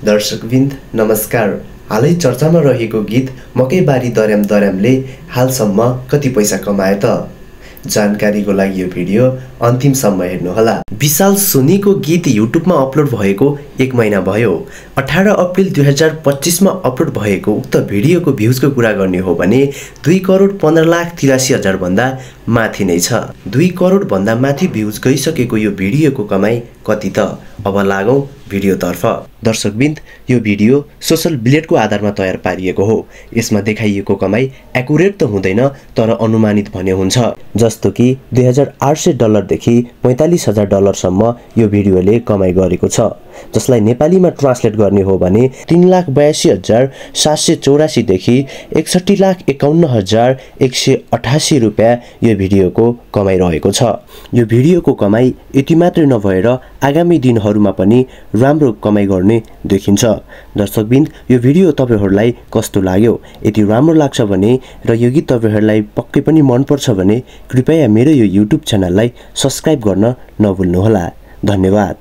दर्शकवृन्द नमस्कार। हालै चर्चामा रहेको गीत मकैबारी दर्याम दर्यामले हालसम्म कति पैसा कमाए त? जानकारीको लागि यो भिडियो अन्तिमसम्म हेर्नुहोला। विशाल सोनीको गीत युट्युबमा अपलोड भएको 1 महिना भयो। 18 अप्रिल 2025 मा अपलोड भएको उक्त भिडियोको भ्युजको कुरा गर्ने हो भने 2,15,83,000 भन्दा माथि नै छ। 2 करोड भन्दा माथि भ्युज गइसकेको यो भिडियोको कमाई कति त? अब लागौं भिडियोतर्फ। दर्शकवृन्द, यो भिडियो सोशल ब्लेडको आधारमा तयार पारिएको हो। यसमा देखाइएको कमाई एक्युरेट त हुँदैन, तर अनुमानित भने हुन्छ। जस्तो कि $2,800 देखि $45,000 सम्म यो भिडियोले कमाई गरेको छ, जसलाई नेपालीमा ट्रान्सलेट गर्ने हो भने 3,82,784 देखि 61,51,188 रुपैयाँ यो भिडियोको कमाई रहेको छ। यो भिडियोको कमाई यति मात्रै नभएर आगामी दिनहरूमा पनि राम्रो कमाई गर्ने देखिन्छ। दर्शकवृन्द, यो भिडियो तपाईहरुलाई कस्तो लाग्यो? यदि राम्रो लाग्छ भने र यो गीत तपाईहरुलाई पक्कै पनि मन पर्छ भने कृपया मेरो यो युट्युब च्यानललाई सब्स्क्राइब गर्न नभुल्नुहोला। धन्यवाद।